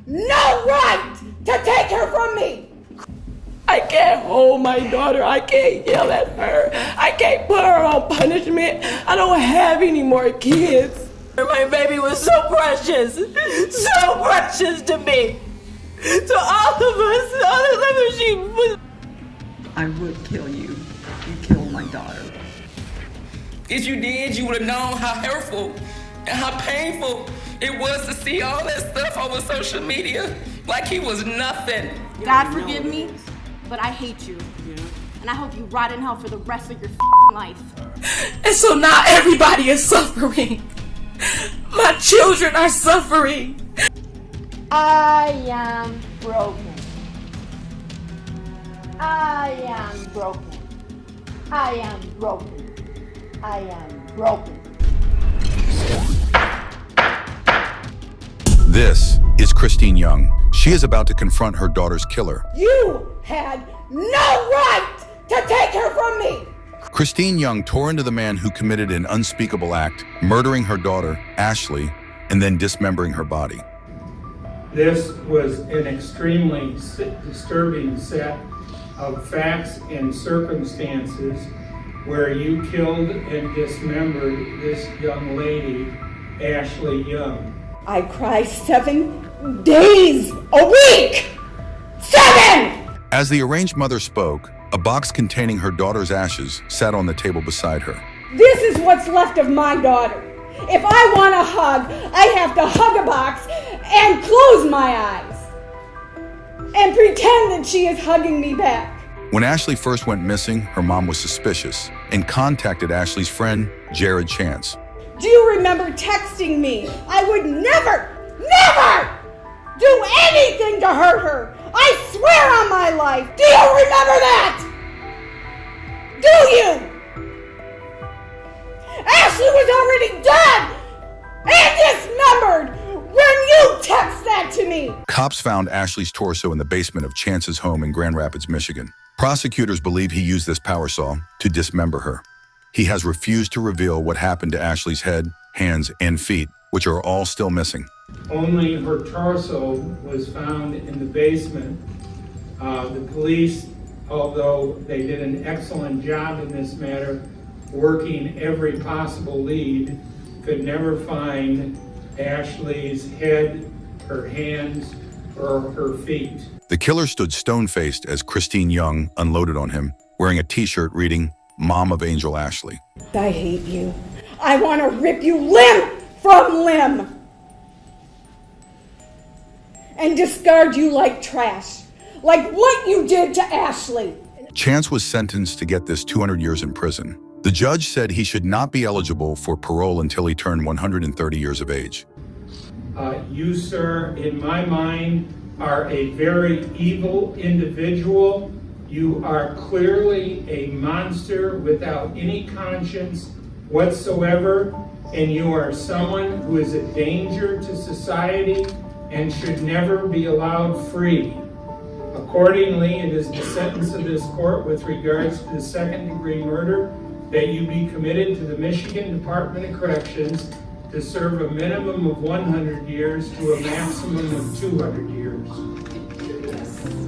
no right to take her from me. I can't hold my daughter. I can't yell at her. I can't put her on punishment. I don't have any more kids. My baby was so precious to me. To all of us, she was. I would kill you. You killed my daughter. If you did, you would have known how hurtful and how painful it was to see all that stuff over social media. Like he was nothing. God forgive me, but I hate you. And I hope you rot in hell for the rest of your life. And so now everybody is suffering. My children are suffering. I am broken. I am broken. I am broken. I am broken. This is Christine Young. She is about to confront her daughter's killer. You had no right to take her from me. Christine Young tore into the man who committed an unspeakable act, murdering her daughter, Ashley, and then dismembering her body. This was an extremely disturbing set of facts and circumstances where you killed and dismembered this young lady, Ashley Young. I cry 7 days a week! 7! As the arranged mother spoke, a box containing her daughter's ashes sat on the table beside her. This is what's left of my daughter. If I want a hug, I have to hug a box and close my eyes and pretend that she is hugging me back. When Ashley first went missing, her mom was suspicious and contacted Ashley's friend, Jared Chance. Do you remember texting me? I would never do anything to hurt her. I swear on my life. Do you remember that? Do you? Ashley was already dead and dismembered when you text that to me. Cops found Ashley's torso in the basement of Chance's home in Grand Rapids, Michigan. Prosecutors believe he used this power saw to dismember her. He has refused to reveal what happened to Ashley's head, hands, and feet, which are all still missing. Only her torso was found in the basement. The police, although they did an excellent job in this matter, working every possible lead, could never find Ashley's head, her hands, or her feet. The killer stood stone-faced as Christine Young unloaded on him, wearing a t-shirt reading, "Mom of Angel Ashley." I hate you. I want to rip you limb from limb and discard you like trash, like what you did to Ashley. Chance was sentenced to get this 200 years in prison. The judge said he should not be eligible for parole until he turned 130 years of age. You, sir, in my mind, are a very evil individual. You are clearly a monster without any conscience whatsoever, and you are someone who is a danger to society and should never be allowed free. Accordingly, it is the sentence of this court with regards to the second-degree murder that you be committed to the Michigan Department of Corrections to serve a minimum of 100 years to a maximum of 200 years.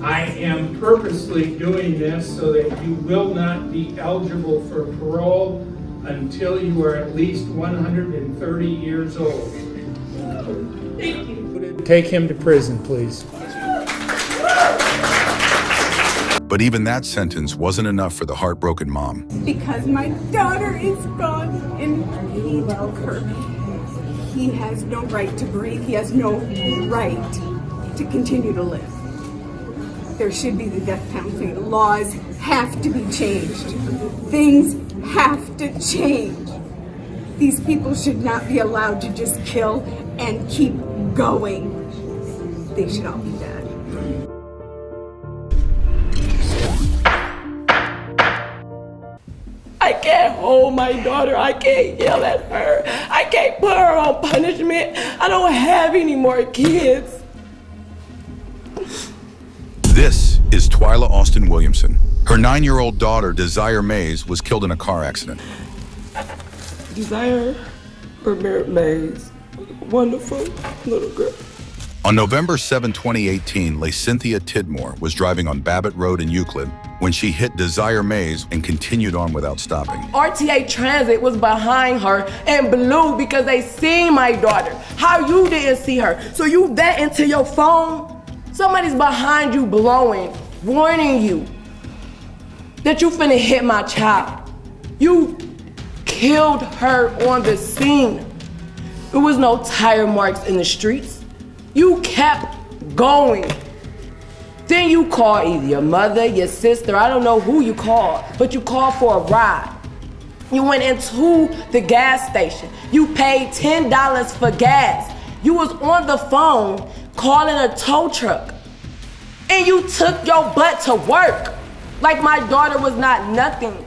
I am purposely doing this so that you will not be eligible for parole until you are at least 130 years old. Thank you. Take him to prison, please. But even that sentence wasn't enough for the heartbroken mom. Because my daughter is gone and he took her. He has no right to breathe. He has no right to continue to live. There should be the death penalty. The laws have to be changed. Things have to change. These people should not be allowed to just kill and keep going. They should all be dead. I can't hold my daughter. I can't yell at her. I can't put her on punishment. I don't have any more kids. This is Twyla Austin Williamson. Her 9-year-old daughter, Desire Mays, was killed in a car accident. Desire or Merit Mays, wonderful little girl. On November 7, 2018, Cynthia Tidmore was driving on Babbitt Road in Euclid when she hit Desire Mays and continued on without stopping. RTA Transit was behind her and blew because they seen my daughter. How you didn't see her? So you that into your phone? Somebody's behind you blowing, warning you that you finna hit my child. You killed her on the scene. There was no tire marks in the streets. You kept going. Then you called either your mother, your sister, I don't know who you called, but you called for a ride. You went into the gas station. You paid $10 for gas. You was on the phone calling a tow truck. And you took your butt to work like my daughter was not nothing.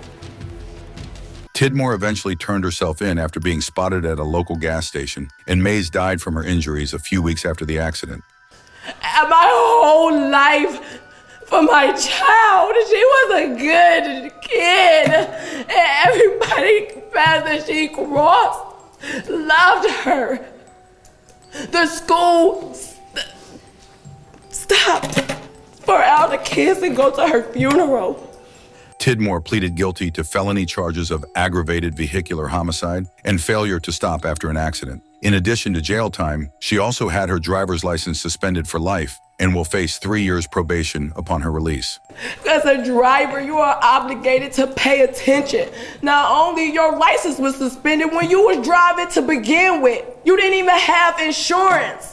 Tidmore eventually turned herself in after being spotted at a local gas station, and Mays died from her injuries a few weeks after the accident. My whole life for my child, she was a good kid. And everybody fast that she crossed loved her. The school stopped for all the kids to go to her funeral. Tidmore pleaded guilty to felony charges of aggravated vehicular homicide and failure to stop after an accident. In addition to jail time, she also had her driver's license suspended for life and will face 3 years probation upon her release. As a driver, you are obligated to pay attention. Not only your license was suspended when you was driving to begin with, you didn't even have insurance.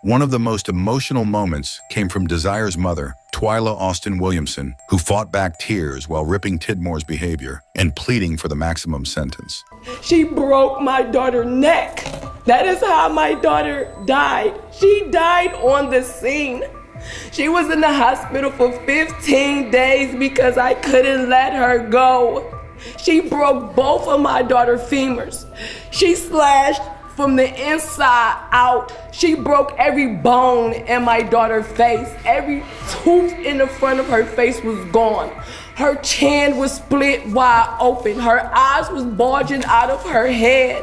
One of the most emotional moments came from Desire's mother, Twyla Austin Williamson, who fought back tears while ripping Tidmore's behavior and pleading for the maximum sentence. She broke my daughter's neck. That is how my daughter died. She died on the scene. She was in the hospital for 15 days because I couldn't let her go. She broke both of my daughter's femurs. She slashed from the inside out. She broke every bone in my daughter's face. Every tooth in the front of her face was gone. Her chin was split wide open. Her eyes was bulging out of her head.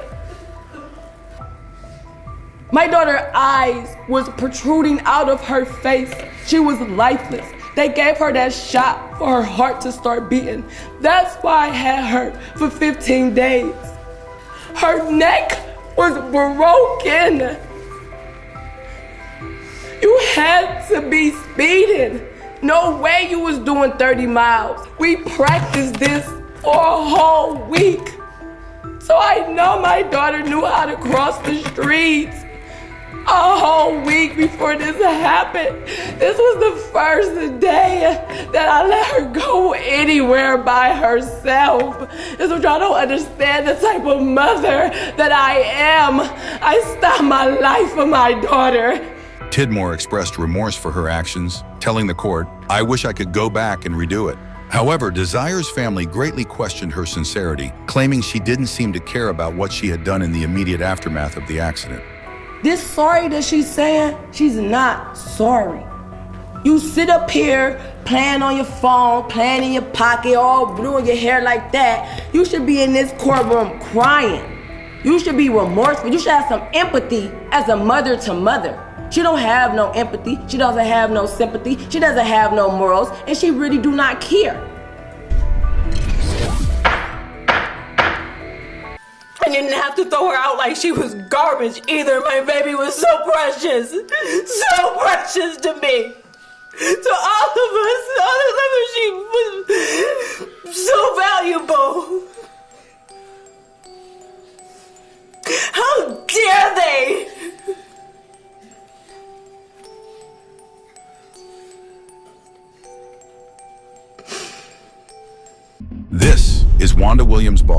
My daughter's eyes was protruding out of her face. She was lifeless. They gave her that shot for her heart to start beating. That's why I had her for 15 days. Her neck was broken. You had to be speeding. No way you was doing 30 miles. We practiced this for a whole week. So I know my daughter knew how to cross the streets. A whole week before this happened. This was the first day that I let her go anywhere by herself. This is what y'all don't understand, the type of mother that I am. I stopped my life for my daughter. Tidmore expressed remorse for her actions, telling the court, "I wish I could go back and redo it." However, Desire's family greatly questioned her sincerity, claiming she didn't seem to care about what she had done in the immediate aftermath of the accident. This sorry that she's saying, she's not sorry. You sit up here playing on your phone, playing in your pocket, all doing your hair like that. You should be in this courtroom crying. You should be remorseful. You should have some empathy as a mother to mother. She don't have no empathy. She doesn't have no sympathy. She doesn't have no morals, and she really do not care. I didn't have to throw her out like she was garbage either. My baby was so precious to me. To all of us, she was so valuable. How dare they? This is Wanda Williams B.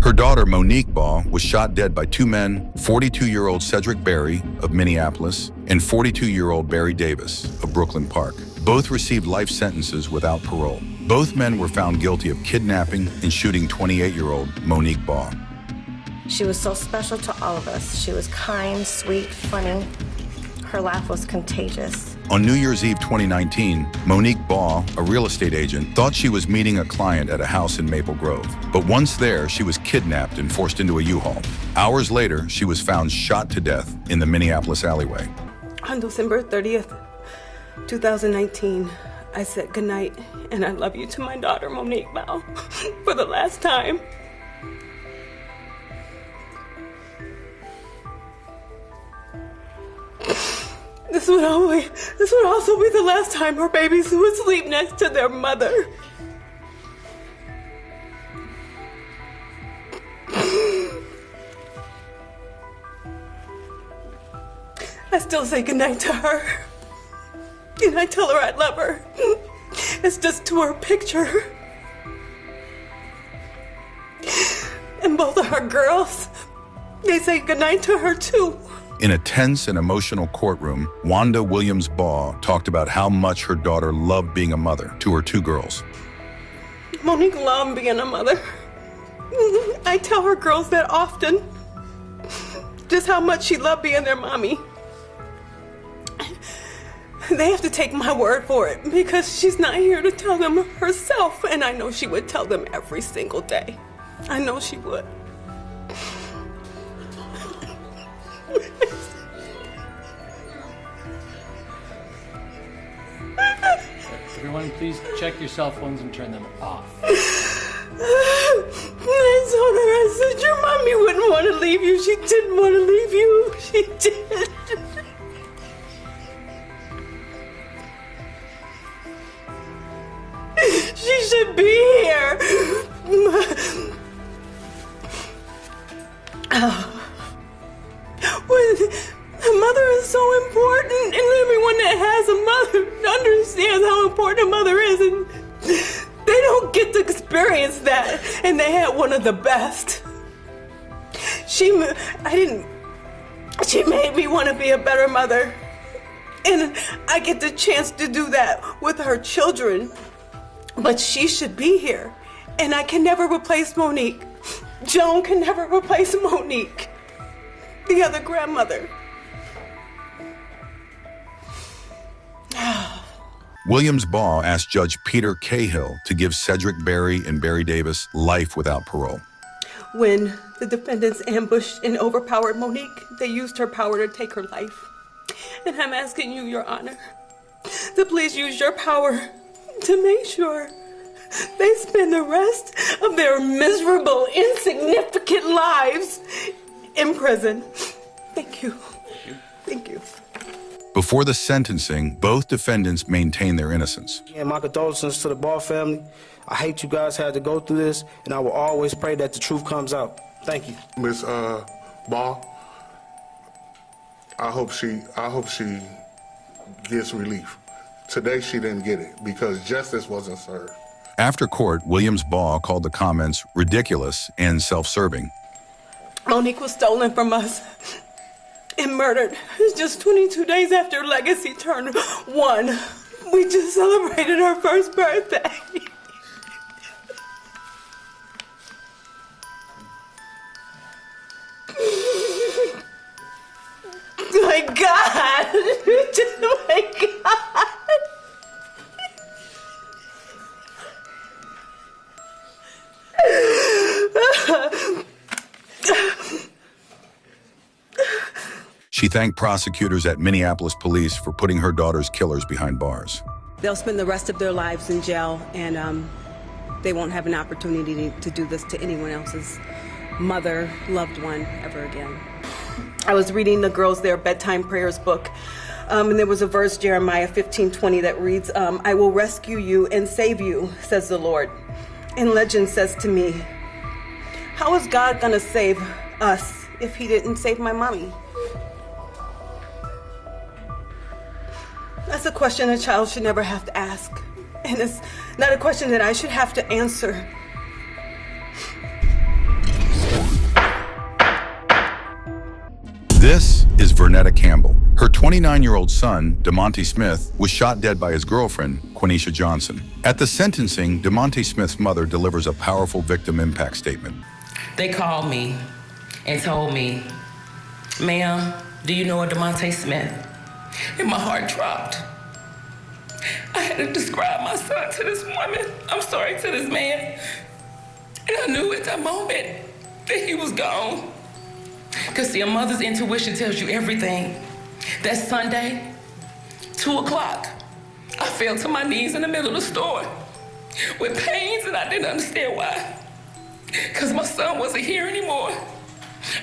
Her daughter, Monique B, was shot dead by two men, 42-year-old Cedric Berry of Minneapolis and 42-year-old Barry Davis of Brooklyn Park. Both received life sentences without parole. Both men were found guilty of kidnapping and shooting 28-year-old Monique B. She was so special to all of us. She was kind, sweet, funny. Her laugh was contagious. On New Year's Eve 2019, Monique B, a real estate agent, thought she was meeting a client at a house in Maple Grove. But once there, she was kidnapped and forced into a U-Haul. Hours later, she was found shot to death in the Minneapolis alleyway. I On December 30th, 2019, I said goodnight and I love you to my daughter, Monique Vel, for the last time. This would also be the last time her babies would sleep next to their mother. I still say goodnight to her. And I tell her I love her. It's just to her picture. And both of her girls, they say goodnight to her too. In a tense and emotional courtroom, Wanda Williams B talked about how much her daughter loved being a mother to her two girls. Monique loved being a mother. I tell her girls that often, just how much she loved being their mommy. They have to take my word for it because she's not here to tell them herself, and I know she would tell them every single day. I know she would. Everyone, please check your cell phones and turn them off. I told her, I said, your mommy wouldn't want to leave you. She didn't want to leave you. She did. She should be here. When a mother is so important, and everyone that has a mother understands how important a mother is, and they don't get to experience that, and they had one of the best. She made me want to be a better mother, and I get the chance to do that with her children. But she should be here, and I can never replace Monique. Joan can never replace Monique, the other grandmother. Williams B asked Judge Peter Cahill to give Cedric Berry and Barry Davis life without parole. When the defendants ambushed and overpowered Monique, they used her power to take her life. And I'm asking you, Your Honor, to please use your power to make sure they spend the rest of their miserable, insignificant lives in prison. Thank you. Thank you. Before the sentencing, both defendants maintained their innocence. And my condolences to the Ball family. I hate you guys had to go through this, and I will always pray that the truth comes out. Thank you. Miss Ball, I hope she gets relief. Today she didn't get it because justice wasn't served. After court, Williams B called the comments ridiculous and self-serving. Monique was stolen from us and murdered just 22 days after Legacy turned 1. We just celebrated her first birthday. My God! Oh my God! She thanked prosecutors at Minneapolis Police for putting her daughter's killers behind bars. They'll spend the rest of their lives in jail, and they won't have an opportunity to do this to anyone else's mother, loved one ever again. I was reading the girls their bedtime prayers book, and there was a verse, Jeremiah 15:20, that reads, I will rescue you and save you, says the Lord. And legend says to me, how is God gonna save us if he didn't save my mommy? That's a question a child should never have to ask. And it's not a question that I should have to answer. This is Vernetta Campbell. Her 29-year-old son, DeMonte Smith, was shot dead by his girlfriend, Quenisha Johnson. At the sentencing, DeMonte Smith's mother delivers a powerful victim impact statement. They called me and told me, ma'am, do you know a DeMonte Smith? And my heart dropped. I had to describe my son to this woman. I'm sorry, to this man. And I knew at that moment that he was gone. Because see, a mother's intuition tells you everything. That Sunday, 2 o'clock, I fell to my knees in the middle of the store with pains and I didn't understand why. Because my son wasn't here anymore.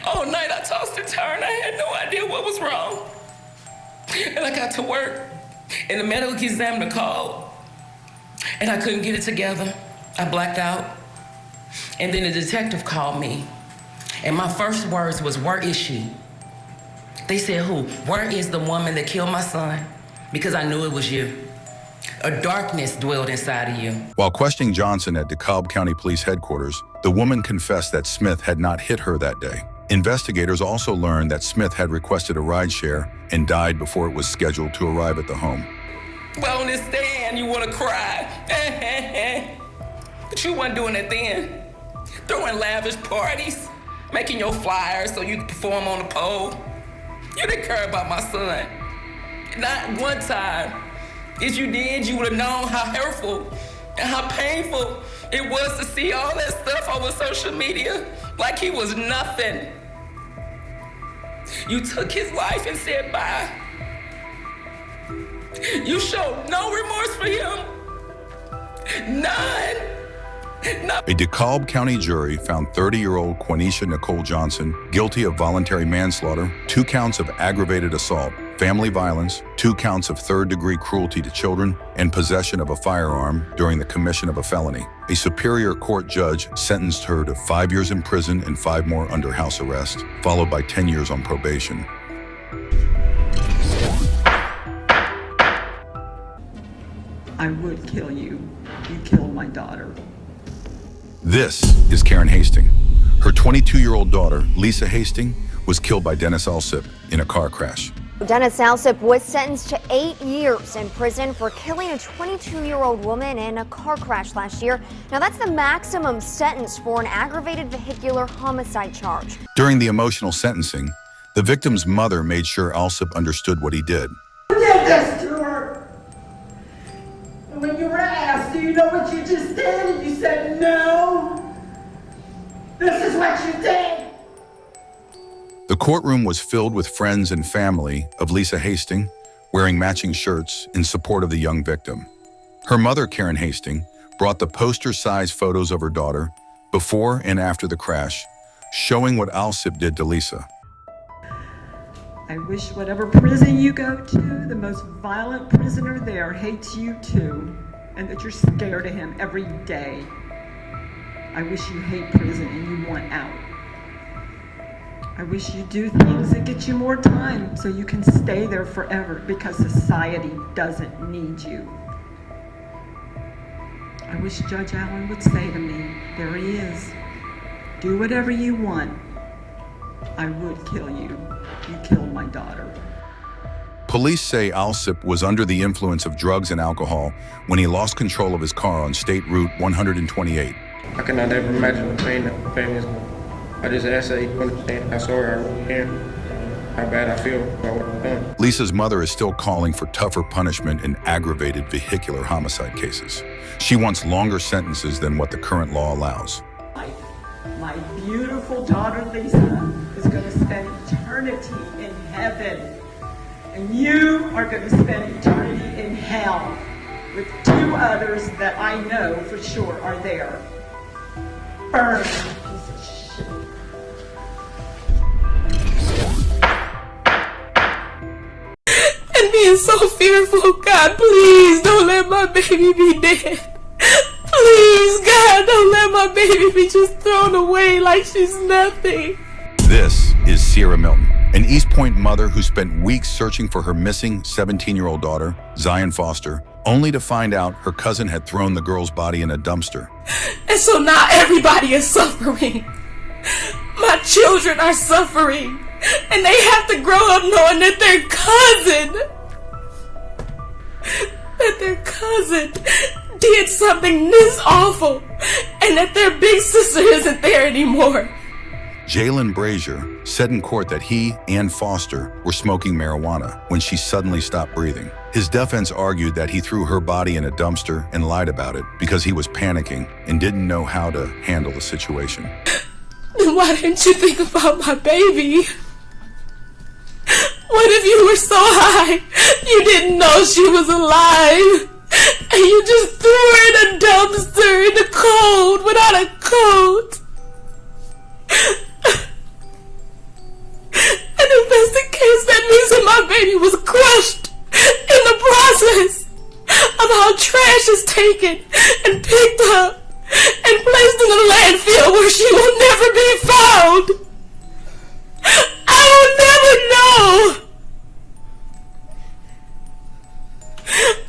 All night I tossed and turned. I had no idea what was wrong. And I got to work and the medical examiner called and I couldn't get it together. I blacked out. And then the detective called me. And my first words was, "Where is she?" They said, "Who? Where is the woman that killed my son?" Because I knew it was you. A darkness dwelled inside of you. While questioning Johnson at DeKalb County Police Headquarters, the woman confessed that Smith had not hit her that day. Investigators also learned that Smith had requested a rideshare and died before it was scheduled to arrive at the home. Well, on this stand, you want to cry. But you weren't doing it then. Throwing lavish parties, making your flyers so you could perform on the pole. You didn't care about my son. Not one time. If you did, you would have known how hurtful and how painful it was to see all that stuff over social media like he was nothing. You took his life and said bye. You showed no remorse for him. None. A DeKalb County jury found 30-year-old Quenisha Nicole Johnson guilty of voluntary manslaughter, 2 counts of aggravated assault, family violence, 2 counts of third-degree cruelty to children, and possession of a firearm during the commission of a felony. A Superior Court judge sentenced her to 5 years in prison and 5 more under house arrest, followed by 10 years on probation. I would kill you. You killed my daughter. This is Karen Hasting. Her 22-year-old daughter, Lisa Hasting, was killed by Dennis Alsip in a car crash. Dennis Alsip was sentenced to 8 years in prison for killing a 22-year-old woman in a car crash last year. Now, that's the maximum sentence for an aggravated vehicular homicide charge. During the emotional sentencing, the victim's mother made sure Alsip understood what he did. You did this to her. And when you were asked, do you know what you just did? And you said, no. This is what you did. The courtroom was filled with friends and family of Lisa Hasting, wearing matching shirts in support of the young victim. Her mother, Karen Hasting, brought the poster-sized photos of her daughter before and after the crash, showing what Alsip did to Lisa. I wish whatever prison you go to, the most violent prisoner there hates you too, and that you're scared of him every day. I wish you hate prison and you want out. I wish you do things that get you more time so you can stay there forever, because society doesn't need you. I wish Judge Allen would say to me, there he is. Do whatever you want. I would kill you. You killed my daughter. Police say Alsip was under the influence of drugs and alcohol when he lost control of his car on State Route 128. I cannot ever imagine the pain that my family is going. I just ask that you understand how sorry I really am, how bad I feel about what I've done. Lisa's mother is still calling for tougher punishment in aggravated vehicular homicide cases. She wants longer sentences than what the current law allows. My beautiful daughter Lisa is going to spend eternity in heaven, and you are going to spend eternity in hell with 2 others that I know for sure are there. Burn, piece of shit. And being so fearful, God, please don't let my baby be dead. Please, God, don't let my baby be just thrown away like she's nothing. This is Sierra Milton, an East Point mother who spent weeks searching for her missing 17-year-old daughter, Zion Foster, only to find out her cousin had thrown the girl's body in a dumpster. And so now everybody is suffering. My children are suffering. And they have to grow up knowing that their cousin did something this awful, and that their big sister isn't there anymore. Jalen Brazier said in court that he and Foster were smoking marijuana when she suddenly stopped breathing. His defense argued that he threw her body in a dumpster and lied about it because he was panicking and didn't know how to handle the situation. Then why didn't you think about my baby? What if if you were so high, you didn't know she was alive. And you just threw her in a dumpster in the cold without a coat. And if that's the case, that means that my baby was crushed in the process of how trash is taken and picked up and placed in a landfill where she will never be found. I will never know.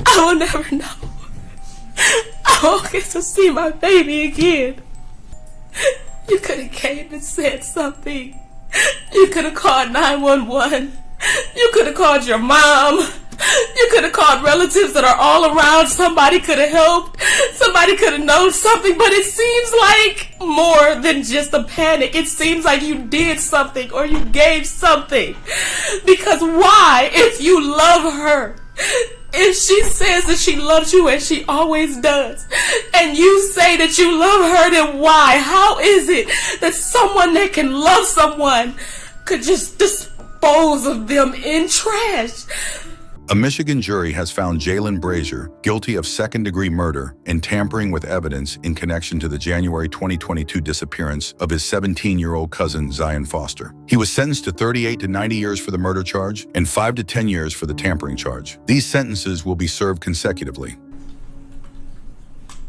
I will never know. I won't get to see my baby again. You could have came and said something. You could have called 911. You could have called your mom. You could have called relatives that are all around. Somebody could have helped. Somebody could have known something. But it seems like more than just a panic. It seems like you did something or you gave something. Because why, if you love her, if she says that she loves you, and she always does, and you say that you love her, then why? How is it that someone that can love someone could just dispose of them in trash? A Michigan jury has found Jalen Brazier guilty of second-degree murder and tampering with evidence in connection to the January 2022 disappearance of his 17-year-old cousin, Zion Foster. He was sentenced to 38 to 90 years for the murder charge and 5 to 10 years for the tampering charge. These sentences will be served consecutively.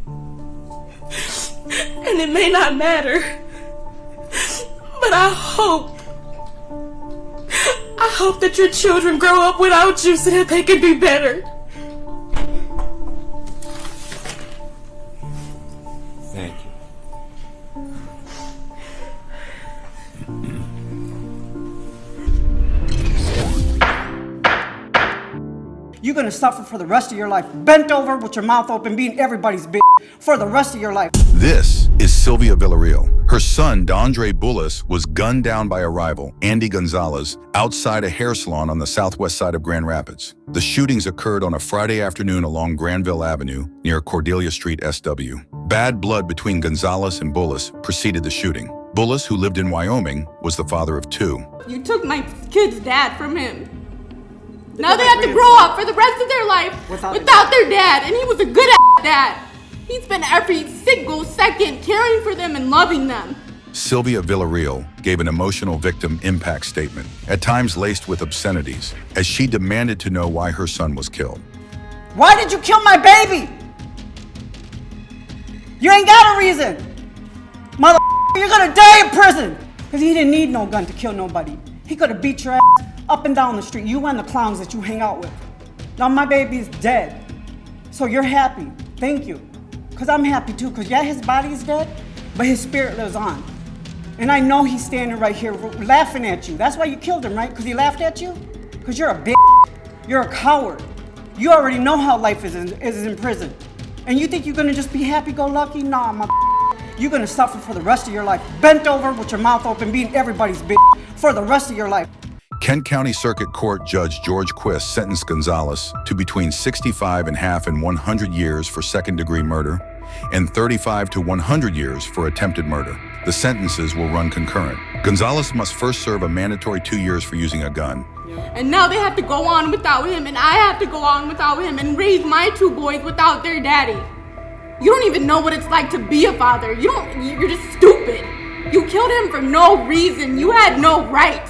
And it may not matter, but I hope that your children grow up without you so that they can be better. Thank you. You're gonna suffer for the rest of your life, bent over with your mouth open, being everybody's bitch for the rest of your life. This is Sylvia Vel. Her son, Dondre Bullis, was gunned down by a rival, Andy Gonzalez, outside a hair salon on the southwest side of Grand Rapids. The shootings occurred on a Friday afternoon along Granville Avenue near Cordelia Street, SW. Bad blood between Gonzalez and Bullis preceded the shooting. Bullis, who lived in Wyoming, was the father of 2. You took my kid's dad from him. Now they have to grow up for the rest of their life without their dad, and he was a good dad. He spent every single second caring for them and loving them. Sylvia Vel gave an emotional victim impact statement, at times laced with obscenities, as she demanded to know why her son was killed. Why did you kill my baby? You ain't got a reason. Mother, you're gonna die in prison. Because he didn't need no gun to kill nobody. He could have beat your ass up and down the street, you and the clowns that you hang out with. Now my baby's dead. So you're happy. Thank you. Because I'm happy too, because yeah, his body is dead, but his spirit lives on. And I know he's standing right here laughing at you. That's why you killed him, right? Because he laughed at you? Because you're a bitch. You're a coward. You already know how life is in prison. And you think you're going to just be happy-go-lucky? Nah, you're going to suffer for the rest of your life. Bent over with your mouth open, being everybody's bitch for the rest of your life. Kent County Circuit Court Judge George Quist sentenced Gonzalez to between 65.5 and 100 years for second-degree murder and 35 to 100 years for attempted murder. The sentences will run concurrent. Gonzalez must first serve a mandatory 2 years for using a gun. And now they have to go on without him, and I have to go on without him and raise my 2 boys without their daddy. You don't even know what it's like to be a father. You're just stupid. You killed him for no reason. You had no right.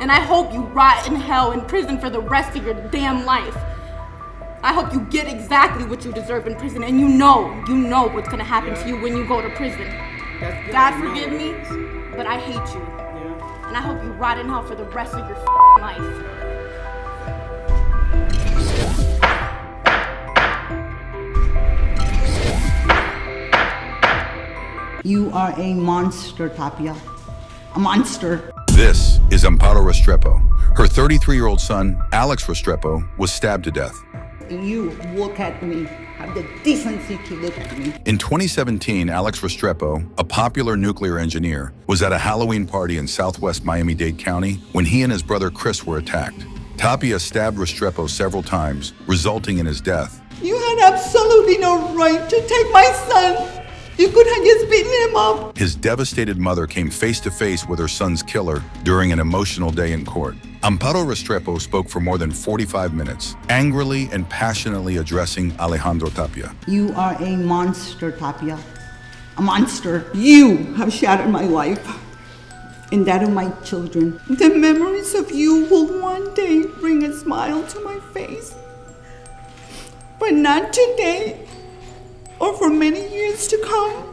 And I hope you rot in hell in prison for the rest of your damn life. I hope you get exactly what you deserve in prison, and you know what's gonna happen to you when you go to prison. God forgive me, but I hate you. And I hope you rot in hell for the rest of your life. You are a monster, Tapia. A monster. This is Amparo Restrepo. Her 33-year-old son, Alex Restrepo, was stabbed to death. You look at me. Have the decency to look at me. In 2017, Alex Restrepo, a popular nuclear engineer, was at a Halloween party in southwest Miami-Dade County when he and his brother Chris were attacked. Tapia stabbed Restrepo several times, resulting in his death. You had absolutely no right to take my son. You could have just beaten him up. His devastated mother came face to face with her son's killer during an emotional day in court. Amparo Restrepo spoke for more than 45 minutes, angrily and passionately addressing Alejandro Tapia. You are a monster, Tapia. A monster. You have shattered my life and that of my children. The memories of you will one day bring a smile to my face. But not today or for many years to come.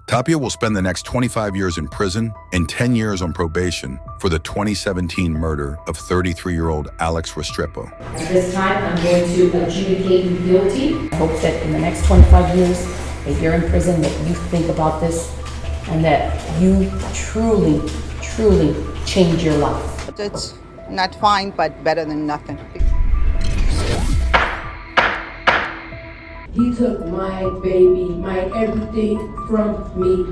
Tapia will spend the next 25 years in prison and 10 years on probation for the 2017 murder of 33-year-old Alex Restrepo. At this time, I'm going to adjudicate you guilty. I hope that in the next 25 years that you're in prison, that you think about this and that you truly, truly change your life. It's not fine, but better than nothing. He took my baby, my everything from me.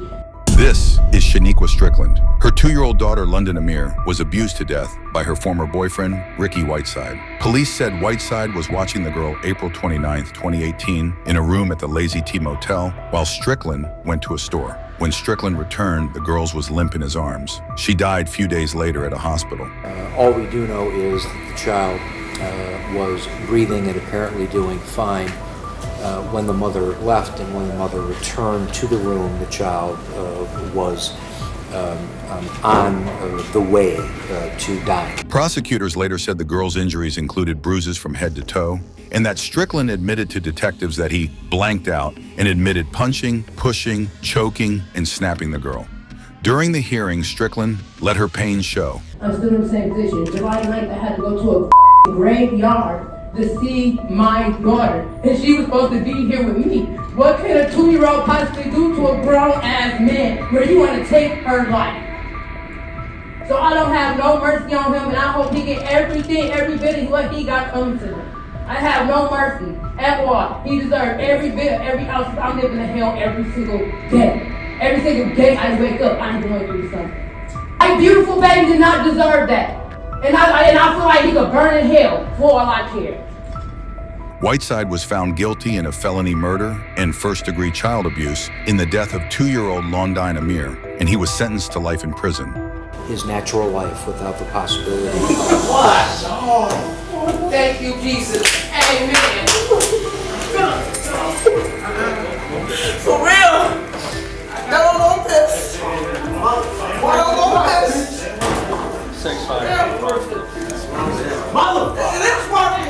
This is Shena Strickland. Her 2-year-old daughter, London Amir, was abused to death by her former boyfriend, Ricky Whiteside. Police said Whiteside was watching the girl April 29, 2018, in a room at the Lazy T Motel, while Strickland went to a store. When Strickland returned, the girl was limp in his arms. She died a few days later at a hospital. All we do know is that the child was breathing and apparently doing fine. When the mother left and when the mother returned to the room, the child was on the way to die. Prosecutors later said the girl's injuries included bruises from head to toe, and that Strickland admitted to detectives that he blanked out and admitted punching, pushing, choking, and snapping the girl. During the hearing, Strickland let her pain show. I'm still in the same position. July 9th, I had to go to a graveyard to see my daughter, and she was supposed to be here with me. What can a 2-year-old possibly do to a grown-ass man where you want to take her life? So I don't have no mercy on him, and I hope he get everything, every bit of what he got coming to him. I have no mercy at all. He deserves every bit, every ounce. I'm living in hell every single day. Every single day I wake up, I'm going through something. My beautiful baby did not deserve that. And I feel like he could burn in hell for all I care. Whiteside was found guilty in a felony murder and first-degree child abuse in the death of 2-year-old London Amir, and he was sentenced to life in prison. His natural life without the possibility. What? Oh, thank you, Jesus. Amen. For real. No Lopez. No Lopez. 6'5". Mother, that's what he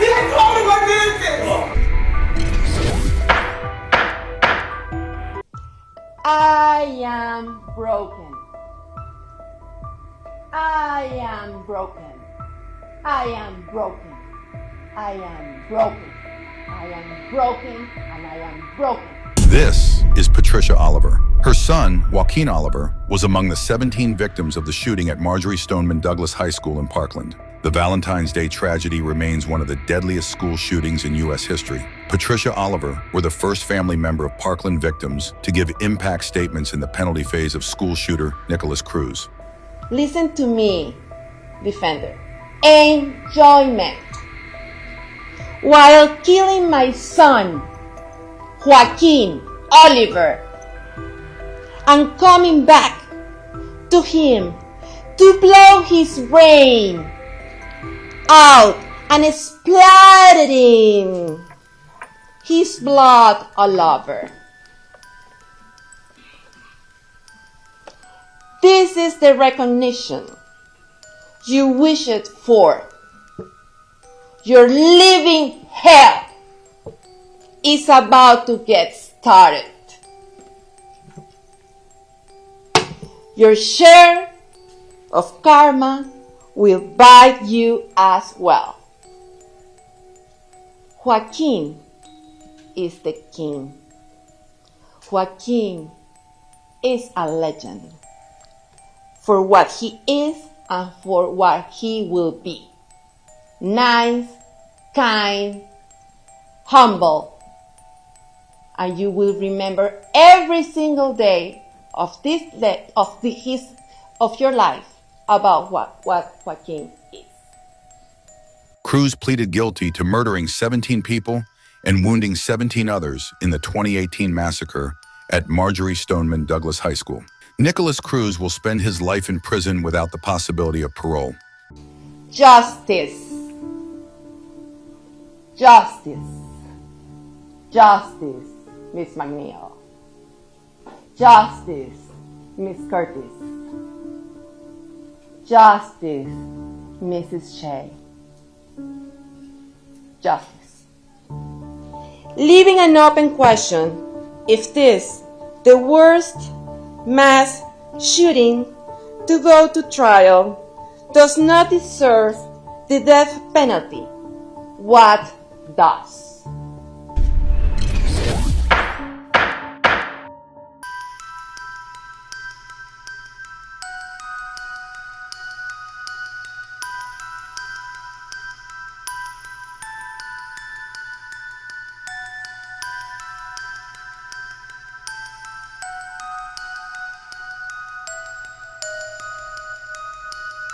ain't called me what I am broken. I am broken. I am broken. I am broken. I am broken and I am broken. This is Patricia Oliver. Her son, Joaquin Oliver, was among the 17 victims of the shooting at Marjory Stoneman Douglas High School in Parkland. The Valentine's Day tragedy remains one of the deadliest school shootings in U.S. history. Patricia Oliver were the first family member of Parkland victims to give impact statements in the penalty phase of school shooter Nicholas Cruz. Listen to me, defender. Enjoyment. While killing my son, Joaquin Oliver, and coming back to him to blow his brain out and splattering his blood all over. This is the recognition you wished for. Your living hell is about to get started. Your share of karma will bite you as well. Joaquin is the king. Joaquin is a legend for what he is and for what he will be. Nice, kind, humble, and you will remember every single day of your life about what Joaquin is. Cruz pleaded guilty to murdering 17 people and wounding 17 others in the 2018 massacre at Marjory Stoneman Douglas High School. Nicholas Cruz will spend his life in prison without the possibility of parole. Justice. Justice. Justice, Miss McNeil. Justice, Miss Curtis. Justice, Mrs. Shea. Justice. Leaving an open question if this, the worst mass shooting to go to trial, does not deserve the death penalty. What does?